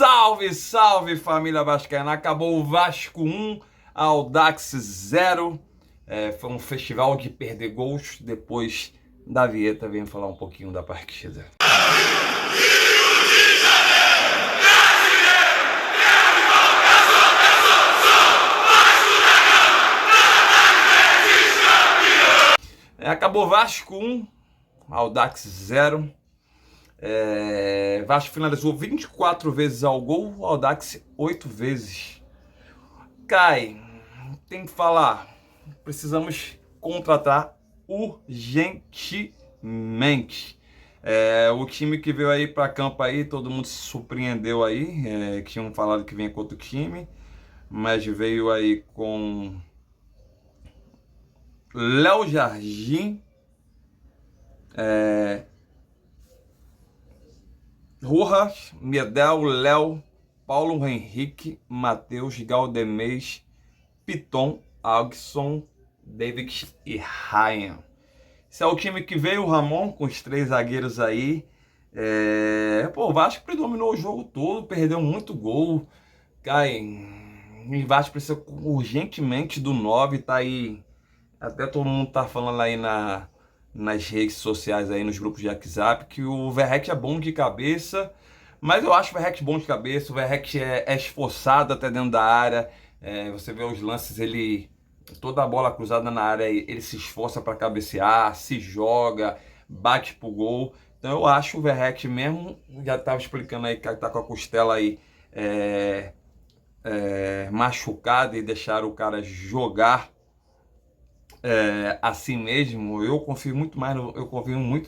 Salve, salve família vascaína! Acabou o Vasco 1, Audax 0. Foi um festival de perder gols. Depois da vinheta, venho falar um pouquinho da partida. Acabou Vasco 1, Audax 0. Vasco finalizou 24 vezes ao gol, o Audax 8 vezes. Kai, tem que falar, precisamos contratar urgentemente. O time que veio aí para campo aí, todo mundo se surpreendeu aí, que tinham falado que vinha com outro time, mas veio aí com Léo Jardim, Rojas, Medel, Léo, Paulo Henrique, Matheus, Galdemez, Piton, Augson, David e Ryan. Esse é o time que veio, o Ramon, com os 3 zagueiros aí. O Vasco predominou o jogo todo, perdeu muito gol. O Vasco precisa urgentemente do 9, tá aí. Até todo mundo tá falando aí nas redes sociais, aí nos grupos de WhatsApp, que o Verrete é bom de cabeça, mas eu acho o Verrete bom de cabeça. O Verrete é esforçado até dentro da área. Você vê os lances, toda a bola cruzada na área, ele se esforça para cabecear, se joga, bate pro gol. Então eu acho o Verrete mesmo, já estava explicando aí que tá com a costela aí machucada e deixaram o cara jogar assim mesmo. Eu confio muito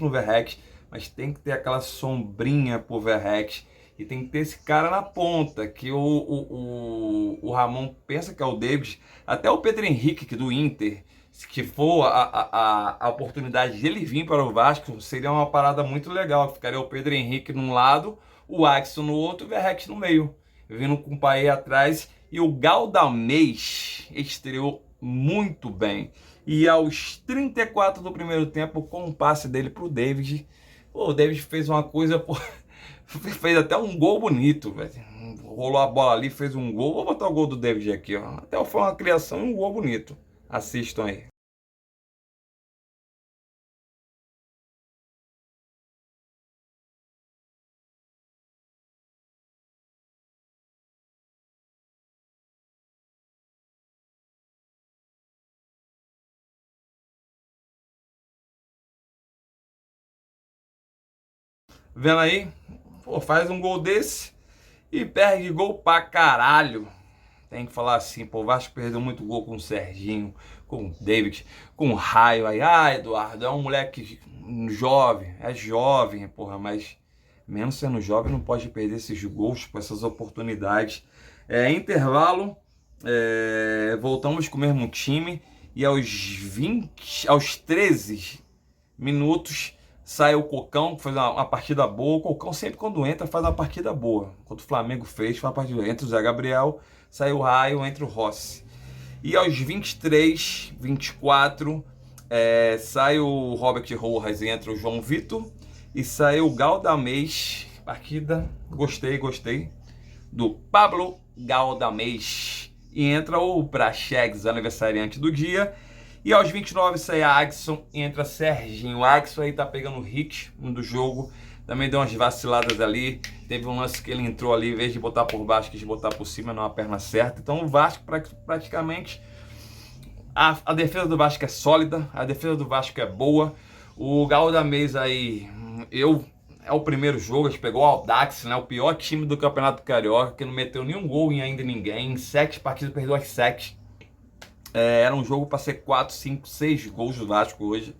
no Verrete, mas tem que ter aquela sombrinha pro Verrete e tem que ter esse cara na ponta, que o Ramon pensa que é o David. Até o Pedro Henrique, que do Inter, que for a oportunidade de ele vir para o Vasco, seria uma parada muito legal. Ficaria o Pedro Henrique num lado, o Axel no outro, o Verrete no meio, vindo com o Paê atrás. E o Galdamez estreou muito bem. E aos 34 do primeiro tempo, com o passe dele pro David, o David fez uma coisa, fez até um gol bonito, velho. Rolou a bola ali, fez um gol. Vou botar o gol do David aqui, ó. Até foi uma criação e um gol bonito. Assistam aí. Vendo aí? Faz um gol desse e perde gol pra caralho. Tem que falar assim, o Vasco perdeu muito gol com o Serginho, com o David, com o Raio aí. Eduardo, é um moleque jovem, porra, mas mesmo sendo jovem não pode perder esses gols, essas oportunidades. Intervalo, voltamos com o mesmo time e aos 13 minutos sai o Cocão, que fez uma partida boa. O Cocão sempre quando entra faz uma partida boa. Quando o Flamengo fez uma partida boa. Entra o Zé Gabriel, sai o Raio, entra o Rossi. E aos 23, 24, sai o Robert Rojas e entra o João Vitor. E sai o Galdamez. Partida, gostei do Pablo Galdamez. E entra o Praxedes, aniversariante do dia. E aos 29 sai a Agson e entra Serginho. O Agson aí tá pegando o ritmo do jogo. Também deu umas vaciladas ali. Teve um lance que ele entrou ali, em vez de botar por baixo, quis botar por cima, não a perna certa. Então o Vasco praticamente... A defesa do Vasco é sólida, a defesa do Vasco é boa. O Galdamez aí, é o primeiro jogo, a gente pegou o Audax, né, o pior time do Campeonato Carioca, que não meteu nenhum gol em ainda ninguém. Em 7 partidas perdeu as 7. Era um jogo para ser 4, 5, 6 gols do Vasco hoje.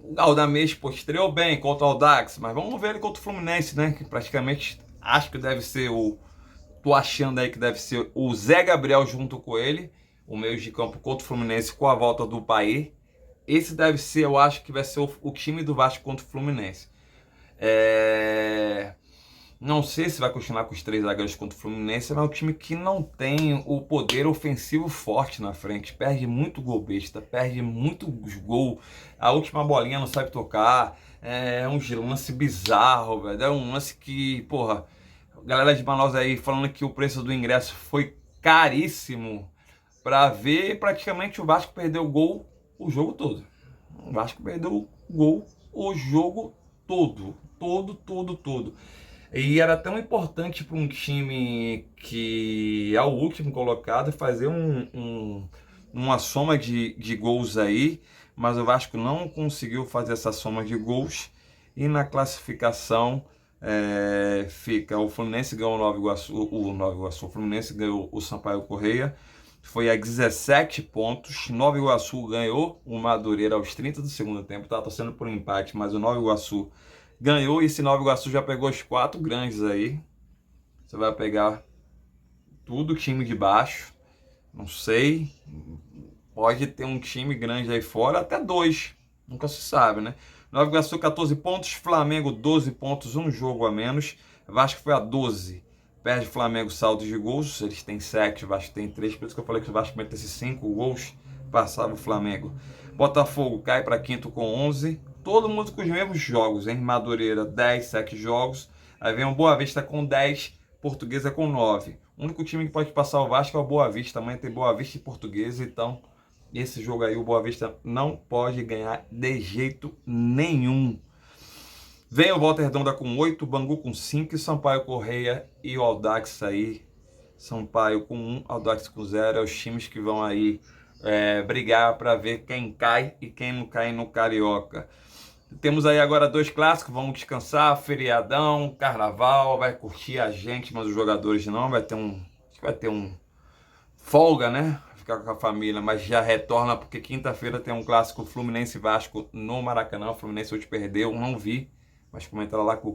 O Galdamez estreou bem contra o Audax, mas vamos ver ele contra o Fluminense, né? Que praticamente acho que deve ser tô achando aí que deve ser o Zé Gabriel junto com ele, o meio de campo contra o Fluminense com a volta do Paê. Esse deve ser, eu acho que vai ser o time do Vasco contra o Fluminense. Não sei se vai continuar com os 3 zagueiros contra o Fluminense, mas é um time que não tem o poder ofensivo forte na frente. Perde muito gol besta, perde muito gol. A última bolinha não sabe tocar. É um lance bizarro, velho. É um lance que, porra, a galera de Manaus aí falando que o preço do ingresso foi caríssimo pra ver praticamente o Vasco perder o gol o jogo todo. O Vasco perdeu o gol o jogo todo. Todo. E era tão importante para um time que é o último colocado fazer uma soma de gols aí, mas o Vasco não conseguiu fazer essa soma de gols e na classificação fica o Fluminense ganhou o Nova Iguaçu, o Fluminense ganhou o Sampaio Corrêa, foi a 17 pontos, Nova Iguaçu ganhou o Madureira aos 30 do segundo tempo, tá torcendo por um empate, mas o Nova Iguaçu ganhou e esse Nova Iguaçu já pegou os 4 grandes aí. Você vai pegar tudo time de baixo. Não sei. Pode ter um time grande aí fora, até 2. Nunca se sabe, né? Nova Iguaçu 14 pontos, Flamengo 12 pontos, um jogo a menos. Vasco foi a 12. Perde o Flamengo saldo de gols. Eles têm 7, o Vasco tem 3. Por isso que eu falei que o Vasco metesse 5 gols, passava o Flamengo. Botafogo cai para quinto com 11. Todo mundo com os mesmos jogos, hein? Madureira 10, 7 jogos. Aí vem o Boa Vista com 10, Portuguesa com 9. O único time que pode passar o Vasco é o Boa Vista. Amanhã tem Boa Vista e Portuguesa, então esse jogo aí o Boa Vista não pode ganhar de jeito nenhum. Vem o Volta Redonda com 8, Bangu com 5, Sampaio Corrêa e o Audax aí. Sampaio com 1, Audax com 0. É os times que vão aí brigar para ver quem cai e quem não cai no Carioca. Temos aí agora 2 clássicos, vamos descansar, feriadão, carnaval, vai curtir a gente, mas os jogadores não, vai ter um folga, né? Ficar com a família, mas já retorna porque quinta-feira tem um clássico Fluminense e Vasco no Maracanã. O Fluminense hoje perdeu, não vi, mas comentaram lá que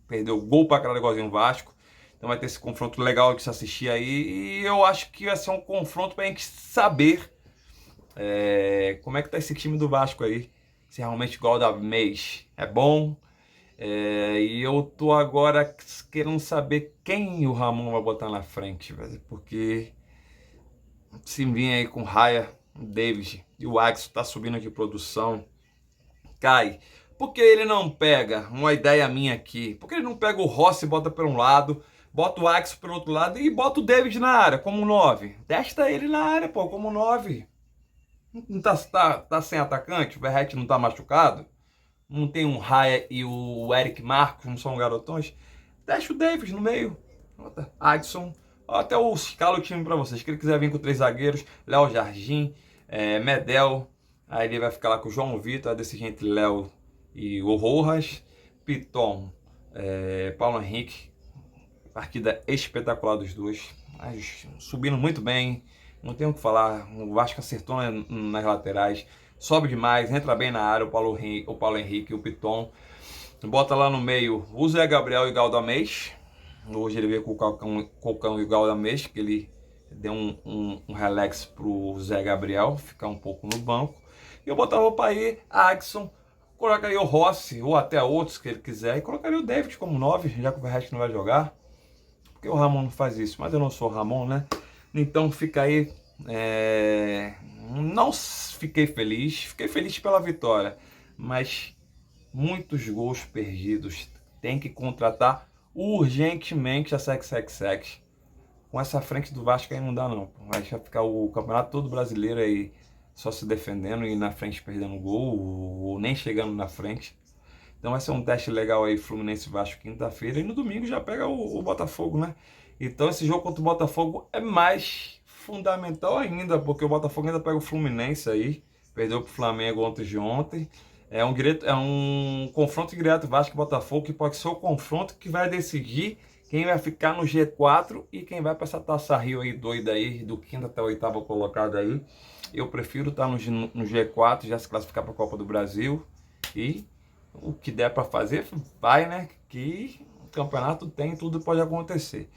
perdeu gol pra caralho igualzinho o Vasco. Então vai ter esse confronto legal de se assistir aí e eu acho que vai ser um confronto pra gente saber como é que tá esse time do Vasco aí. Se realmente igual da mês é bom. E eu tô agora querendo saber quem o Ramon vai botar na frente, velho. Porque se vir aí com Raya, David e o Axel tá subindo de produção, cai. Por que ele não pega uma ideia minha aqui? Por que ele não pega o Rossi e bota por um lado, bota o Axel pelo outro lado e bota o David na área como 9? Testa ele na área, pô, como 9. Não tá sem atacante? O Verratti não tá machucado? Não tem um Raya e o Eric Marcos, não são garotões? Deixa o Davis no meio. Adson. Até eu escalo o time pra vocês. Se ele quiser vir com 3 zagueiros, Léo Jardim, Medel. Aí ele vai ficar lá com o João Vitor, desse gente Léo e o Rojas. Piton, Paulo Henrique. Partida espetacular dos dois. Mas subindo muito bem. Não tem o que falar, o Vasco acertou nas laterais, sobe demais, entra bem na área o Paulo Henrique e o Piton. Bota lá no meio o Zé Gabriel e o Galdamés. Hoje ele veio com o Cocão e o Galdamés, que ele deu um relax pro Zé Gabriel, ficar um pouco no banco. E eu botava para aí Adson, colocaria o Rossi, ou até outros que ele quiser, e colocaria o David como 9, já que o Verratti não vai jogar. Porque o Ramon não faz isso, mas eu não sou o Ramon, né? Então fica aí, não fiquei feliz pela vitória, mas muitos gols perdidos, tem que contratar urgentemente a Sex. Com essa frente do Vasco aí não dá não, vai ficar o campeonato todo brasileiro aí só se defendendo e na frente perdendo gol, ou nem chegando na frente. Então vai ser um teste legal aí, Fluminense e Vasco quinta-feira, e no domingo já pega o Botafogo, né? Então esse jogo contra o Botafogo é mais fundamental ainda, porque o Botafogo ainda pega o Fluminense aí, perdeu pro Flamengo ontem. É um confronto direto Vasco e Botafogo, que pode ser o confronto que vai decidir quem vai ficar no G4 e quem vai para essa Taça Rio aí doida aí, do quinto até o oitavo colocado aí. Eu prefiro estar no G4, já se classificar para a Copa do Brasil, e o que der para fazer, vai, né? Que o campeonato tem, tudo pode acontecer.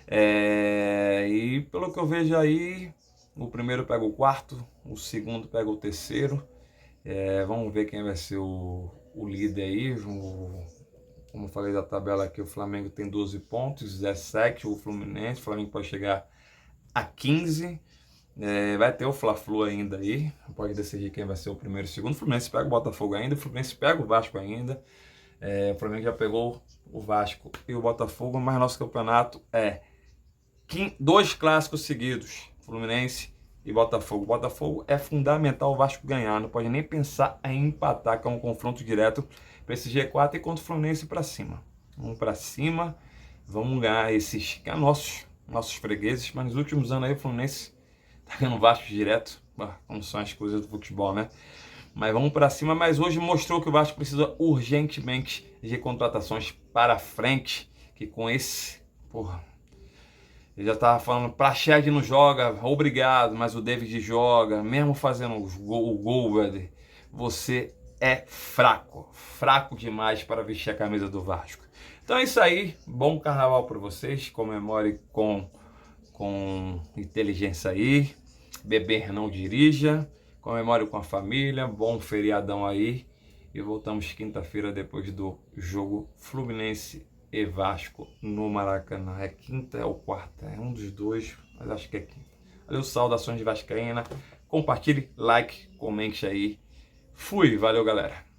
E pelo que eu vejo aí, o primeiro pega o quarto, o segundo pega o terceiro. Vamos ver quem vai ser o líder aí. Como eu falei da tabela aqui, o Flamengo tem 12 pontos, 17 o Fluminense. O Flamengo pode chegar a 15. Vai ter o Fla-Flu ainda aí, pode decidir quem vai ser o primeiro e o segundo. O Fluminense pega o Botafogo ainda, o Fluminense pega o Vasco ainda. O Flamengo já pegou o Vasco e o Botafogo, mas nosso campeonato é 2 clássicos seguidos, Fluminense e Botafogo. Botafogo é fundamental o Vasco ganhar, não pode nem pensar em empatar, que é um confronto direto para esse G4 e contra o Fluminense para cima. Vamos para cima, vamos ganhar esses que é nossos fregueses, mas nos últimos anos aí o Fluminense tá ganhando Vasco direto, como são as coisas do futebol, né? Mas vamos para cima, mas hoje mostrou que o Vasco precisa urgentemente de contratações para frente, que com esse, eu já tava falando, Praxedes não joga, obrigado, mas o David joga, mesmo fazendo o gol, velho, você é fraco demais para vestir a camisa do Vasco. Então é isso aí, bom carnaval para vocês, comemore com inteligência aí, beber não dirija, comemore com a família, bom feriadão aí, e voltamos quinta-feira depois do jogo Fluminense e Vasco no Maracanã. É quinta ou quarta? É um dos dois, mas acho que é quinta. Valeu, saudações de vascaína. Compartilhe, like, comente aí. Fui, valeu galera.